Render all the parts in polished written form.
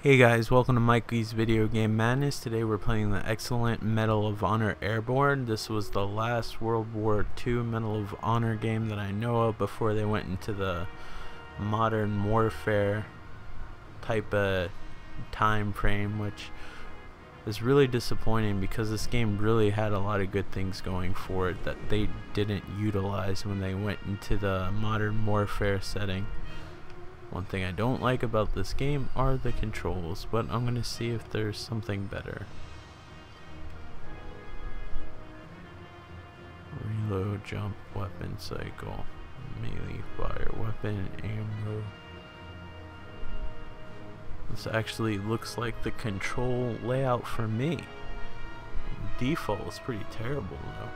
Hey guys, welcome to Mikey's Video Game Madness. Today we're playing the excellent Medal of Honor Airborne. This was the last World War II Medal of Honor game that I know of before they went into the modern warfare type of time frame, which is really disappointing because this game really had a lot of good things going for it that they didn't utilize when they went into the modern warfare setting. One thing I don't like about this game are the controls, but I'm going to see if there's something better. Reload, jump, weapon cycle, melee fire, weapon, ammo. This actually looks like the control layout for me. The default is pretty terrible though.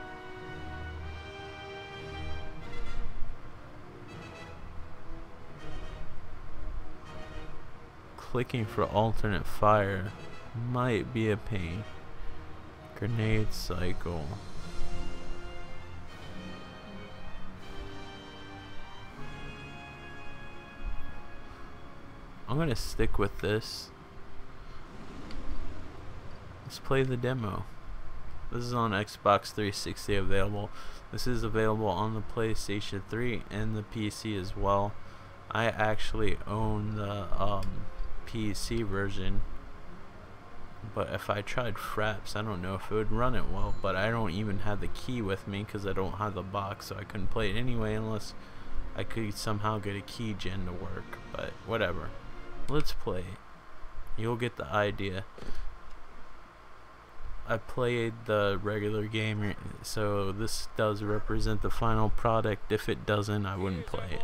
Clicking for alternate fire might be a pain. Grenade cycle. I'm gonna stick with this. Let's play the demo. This is on Xbox 360 available. This is available on the PlayStation 3 and the PC as well. I actually own the PC version, but if I tried Fraps, I don't know if it would run it well, but I don't even have the key with me because I don't have the box, so I couldn't play it anyway unless I could somehow get a key gen to work, but whatever. Let's play. You'll get the idea. I played the regular game, so this does represent the final product. If it doesn't, I wouldn't play it.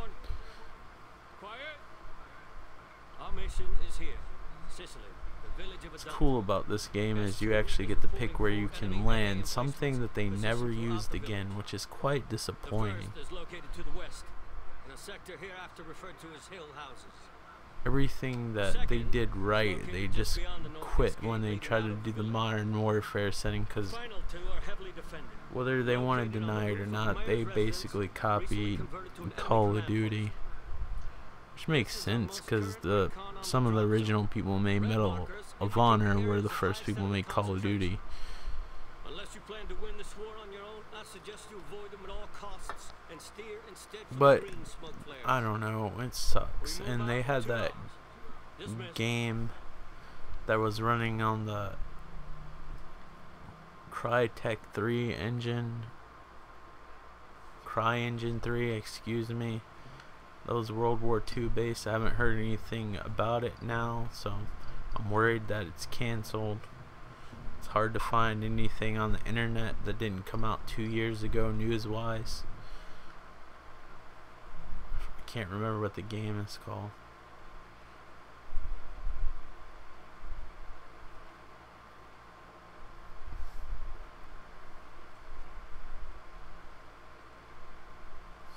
What's cool about this game is you actually get to pick where you can land, something that they never used again, which is quite disappointing. Everything that they did right, they just quit when they tried to do the modern warfare setting, because whether they want to deny it or not, they basically copied Call of Duty. Which makes sense, because some of the original people made Medal of Honor were the first people who made Call of Duty. But I don't know, it sucks. And they had that game that was running on the Crytek 3 engine. CryEngine 3, excuse me. That was World War II based. I haven't heard anything about it now, so I'm worried that it's canceled. It's hard to find anything on the internet that didn't come out 2 years ago news-wise. I can't remember what the game is called.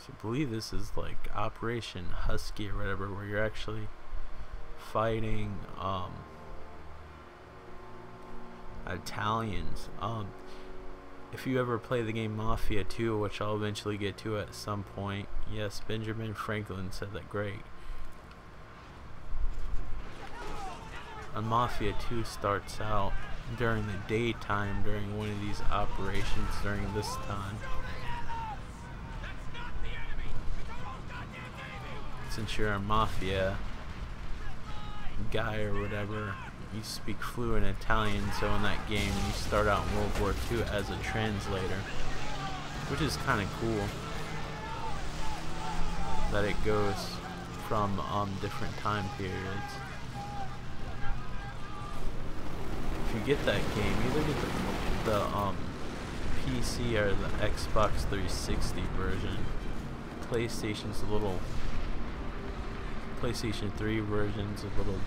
I believe this is like Operation Husky or whatever, where you're actually fighting Italians. If you ever play the game Mafia 2, which I'll eventually get to at some point, yes, Benjamin Franklin said that great. And Mafia 2 starts out during the daytime during one of these operations during this time. Since you're a mafia guy or whatever, you speak fluent Italian, so in that game you start out in World War II as a translator, which is kind of cool that it goes from different time periods. If you get that game, either get the PC or the Xbox 360 version. PlayStation's a little PlayStation 3 version's a little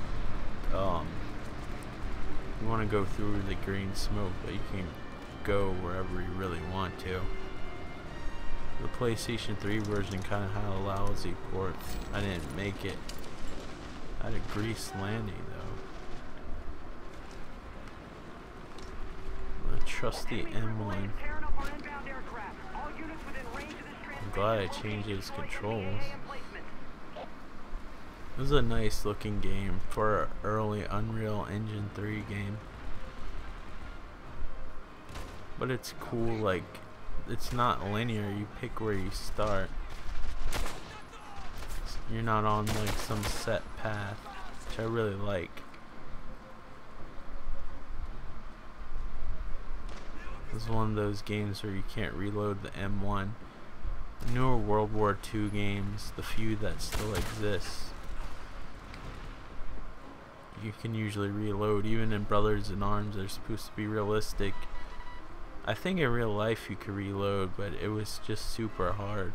you want to go through the green smoke, but you can go wherever you really want to. The PlayStation 3 version kind of had a lousy port. I didn't make it. I had a greased landing though. A trusty M1. I'm glad I changed its controls. It was a nice looking game for an early Unreal Engine 3 game. But it's cool, like, it's not linear, you pick where you start. You're not on like some set path, which I really like. It's one of those games where you can't reload the M1. Newer World War II games, the few that still exist, you can usually reload. Even in Brothers in Arms, they're supposed to be realistic. I think in real life you could reload, but it was just super hard.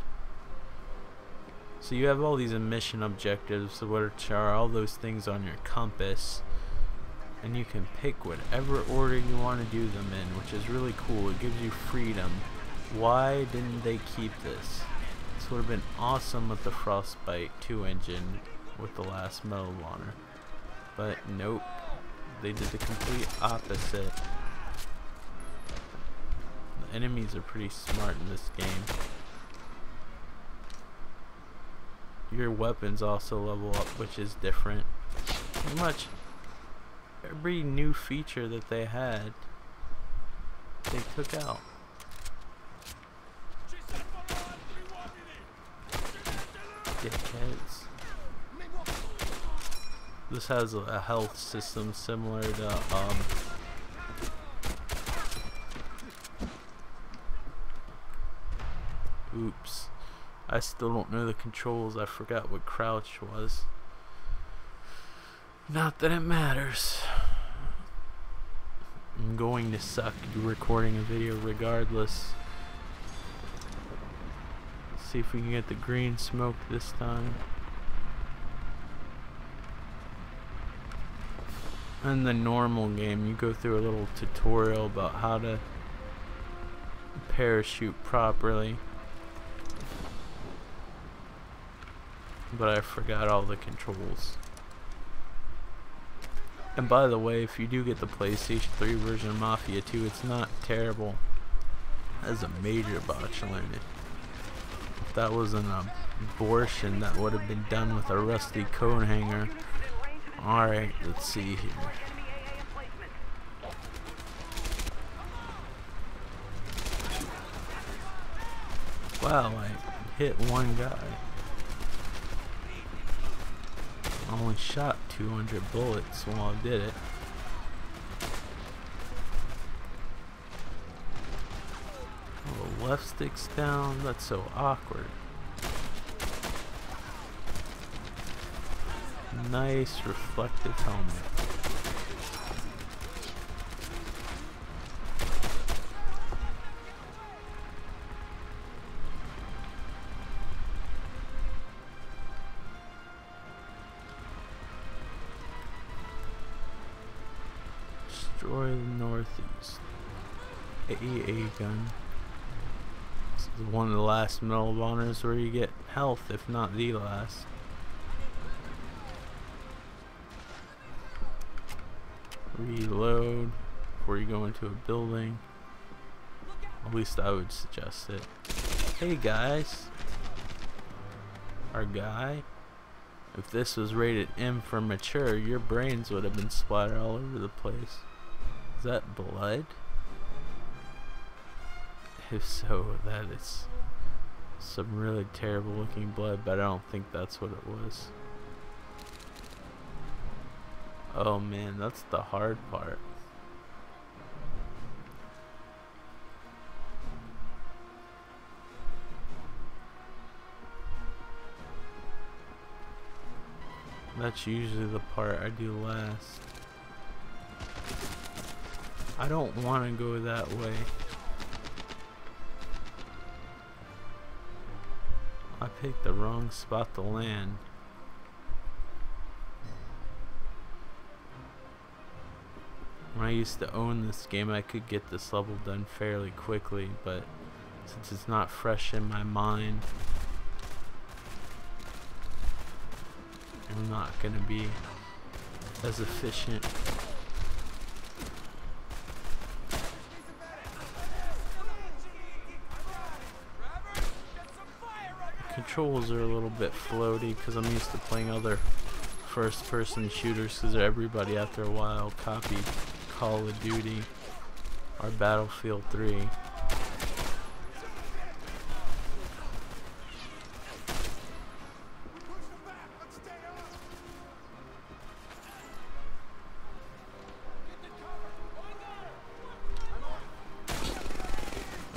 So you have all these mission objectives, which are all those things on your compass, and you can pick whatever order you want to do them in, which is really cool. It gives you freedom. Why didn't they keep this? This would have been awesome with the Frostbite 2 engine with the last Medal of Honor. But nope, they did the complete opposite. The enemies are pretty smart in this game. Your weapons also level up, which is different. Pretty much every new feature that they had, they took out. Dickheads. This has a health system similar to oops. I still don't know the controls. I forgot what crouch was. Not that it matters. I'm going to suck recording a video regardless. Let's see if we can get the green smoke this time. In the normal game, you go through a little tutorial about how to parachute properly. But I forgot all the controls. And by the way, if you do get the PlayStation 3 version of Mafia 2, it's not terrible. It has a major botulinum. If that was an abortion, that would have been done with a rusty coat hanger. Alright, let's see here. Wow, I hit one guy. I only shot 200 bullets while I did it. Oh, the left stick's down. That's so awkward. Nice reflective helmet. Destroy the northeast. AA gun. This is one of the last Medal of Honors where you get health, if not the last. Reload before you go into a building. At least I would suggest it. Hey guys. Our guy. If this was rated M for mature, your brains would have been splattered all over the place. Is that blood? If so, that is some really terrible looking blood, but I don't think that's what it was. Oh man, that's the hard part. That's usually the part I do last. I don't want to go that way. I picked the wrong spot to land. When I used to own this game, I could get this level done fairly quickly, but since it's not fresh in my mind, I'm not going to be as efficient. controls are a little bit floaty because I'm used to playing other first-person shooters, because everybody after a while copied Call of Duty or Battlefield 3.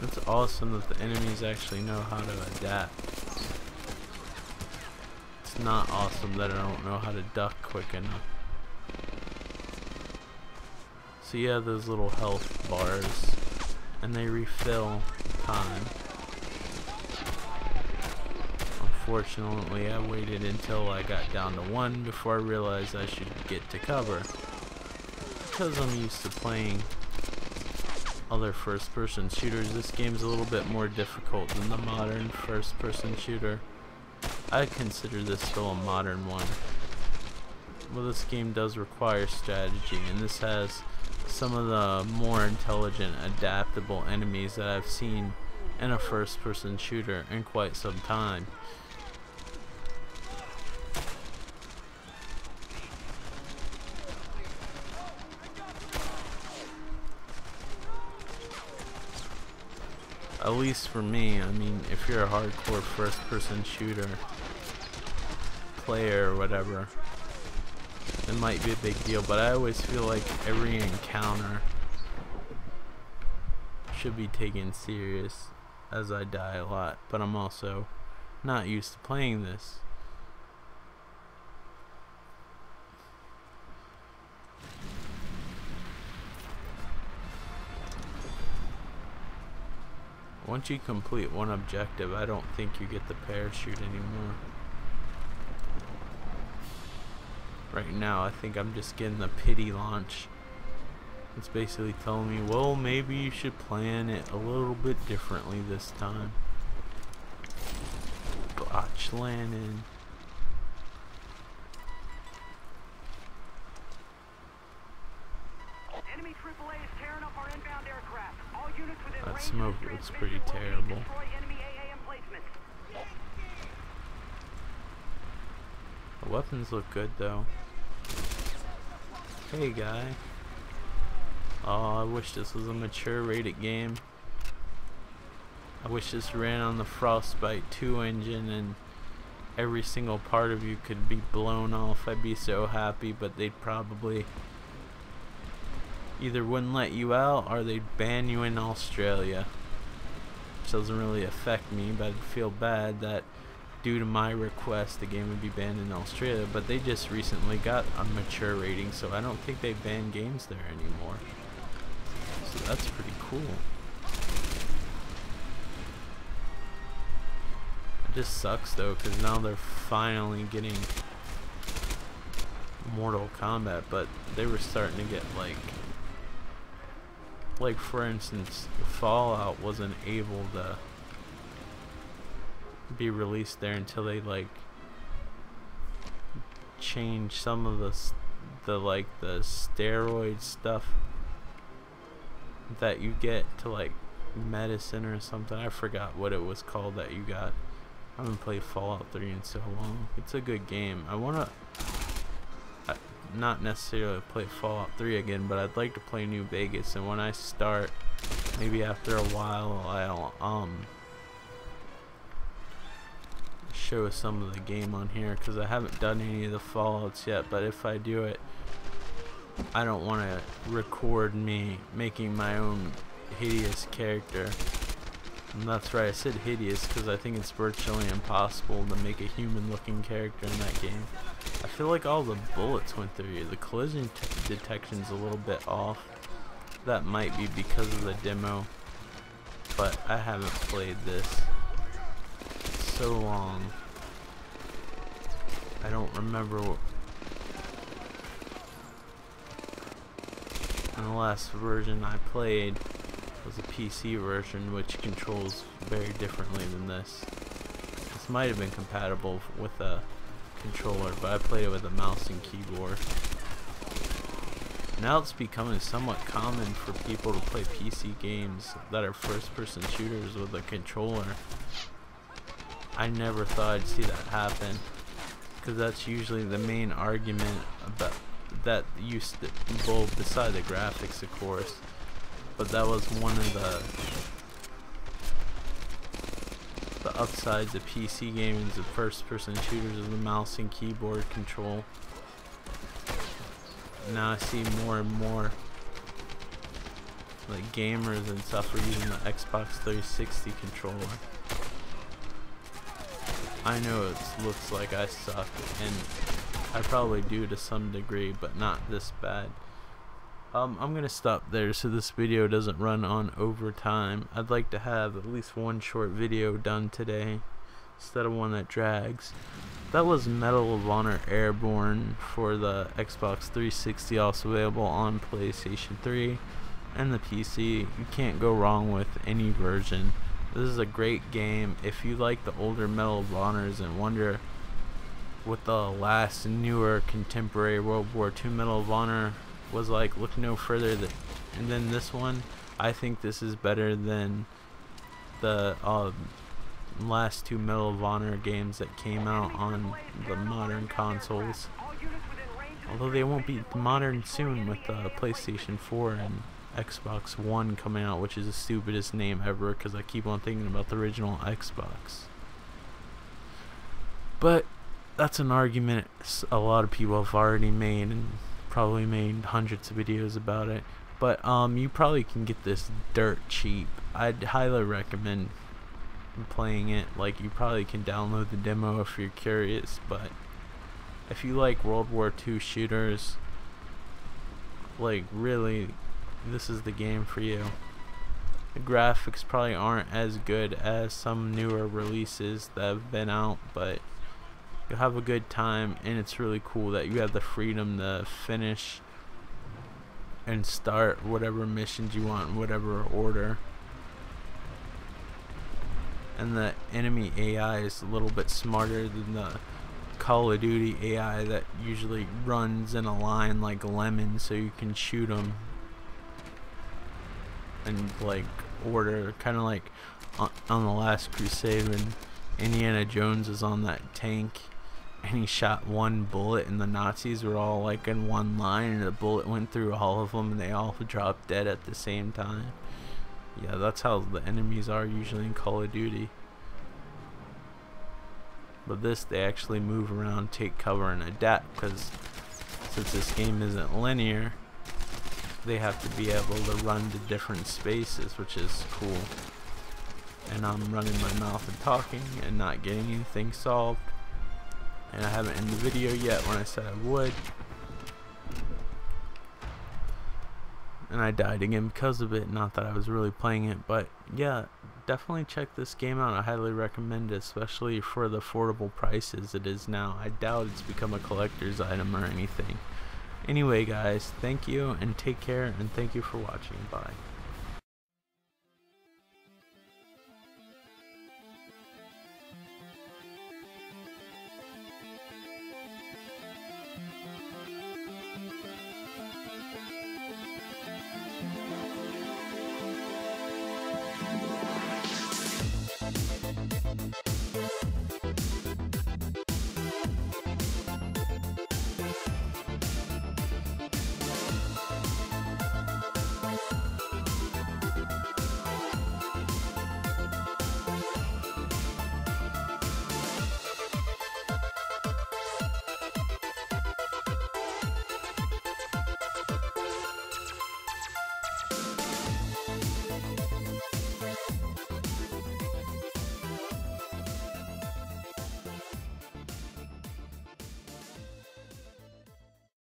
It's awesome that the enemies actually know how to adapt. It's not awesome that I don't know how to duck quick enough. So you have those little health bars, and they refill time. Unfortunately, I waited until I got down to 1 before I realized I should get to cover. Because I'm used to playing other first-person shooters, this game's a little bit more difficult than the modern first-person shooter. I consider this still a modern one. Well, this game does require strategy, and this has some of the more intelligent, adaptable enemies that I've seen in a first-person shooter in quite some time. At least for me, I mean, if you're a hardcore first-person shooter player or whatever, it might be a big deal, but I always feel like every encounter should be taken serious, as I die a lot, but I'm also not used to playing this. Once you complete one objective, I don't think you get the parachute anymore. Right now, I think I'm just getting the pity launch. It's basically telling me, well, maybe you should plan it a little bit differently this time. Botch landing. Enemy AAA is tearing up our inbound aircraft. All units within That range smoke of looks transmission pretty will terrible. destroy enemy AA emplacements. The weapons look good though. Hey guy. Oh, I wish this was a mature rated game. I wish this ran on the Frostbite 2 engine and every single part of you could be blown off. I'd be so happy, but they'd probably either wouldn't let you out or they'd ban you in Australia. Which doesn't really affect me, but I'd feel bad that due to my request the game would be banned in Australia, but they just recently got a mature rating, so I don't think they ban games there anymore. So that's pretty cool. It just sucks though, because now they're finally getting Mortal Kombat, but they were starting to get like for instance, Fallout wasn't able to be released there until they change some of the steroid stuff that you get to medicine or something. I forgot what it was called that you got. I haven't played Fallout 3 in so long. It's a good game. I wanna not necessarily play Fallout 3 again, but I'd like to play New Vegas, and when I start, maybe after a while, I'll show some of the game on here, because I haven't done any of the Fallouts yet. But if I do it, I don't want to record me making my own hideous character. And that's right, I said hideous because I think it's virtually impossible to make a human looking character in that game. I feel like all the bullets went through you. The collision detection's a little bit off. That might be because of the demo, but I haven't played this so long. I don't remember what. And the last version I played was a PC version, which controls very differently than this. This might have been compatible with a controller, but I played it with a mouse and keyboard. Now it's becoming somewhat common for people to play PC games that are first-person shooters with a controller. I never thought I'd see that happen, because that's usually the main argument about that used to, well, beside the graphics of course, but that was one of the upsides of PC gaming, is the first person shooters, of the mouse and keyboard control. Now I see more and more like gamers and stuff are using the Xbox 360 controller. I know it looks like I suck, and I probably do to some degree, but not this bad. I'm gonna stop there so this video doesn't run on overtime. I'd like to have at least one short video done today instead of one that drags. That was Medal of Honor Airborne for the Xbox 360, also available on PlayStation 3 and the PC. You can't go wrong with any version. This is a great game. If you like the older Medal of Honors and wonder what the last newer contemporary World War II Medal of Honor was like, look no further than this one. I think this is better than the last two Medal of Honor games that came out on the modern consoles, although they won't be modern soon with PlayStation 4 and Xbox One coming out, which is the stupidest name ever because I keep on thinking about the original Xbox. But that's an argument a lot of people have already made, and probably made hundreds of videos about it. But you probably can get this dirt cheap. I'd highly recommend playing it. Like, you probably can download the demo if you're curious, but if you like World War II shooters, like, really, this is the game for you. The graphics probably aren't as good as some newer releases that have been out, but you'll have a good time, and it's really cool that you have the freedom to finish and start whatever missions you want in whatever order. And the enemy AI is a little bit smarter than the Call of Duty AI that usually runs in a line like lemons, so you can shoot them and like order, kind of like on the Last Crusade when Indiana Jones is on that tank and he shot one bullet and the Nazis were all like in one line and the bullet went through all of them and they all dropped dead at the same time. Yeah, that's how the enemies are usually in Call of Duty. But this, they actually move around, take cover, and adapt, because since this game isn't linear, they have to be able to run to different spaces, which is cool. And I'm running my mouth and talking and not getting anything solved. And I haven't ended the video yet when I said I would. And I died again because of it. Not that I was really playing it, but yeah, definitely check this game out. I highly recommend it, especially for the affordable prices it is now. I doubt it's become a collector's item or anything. Anyway guys, thank you and take care, and thank you for watching. Bye.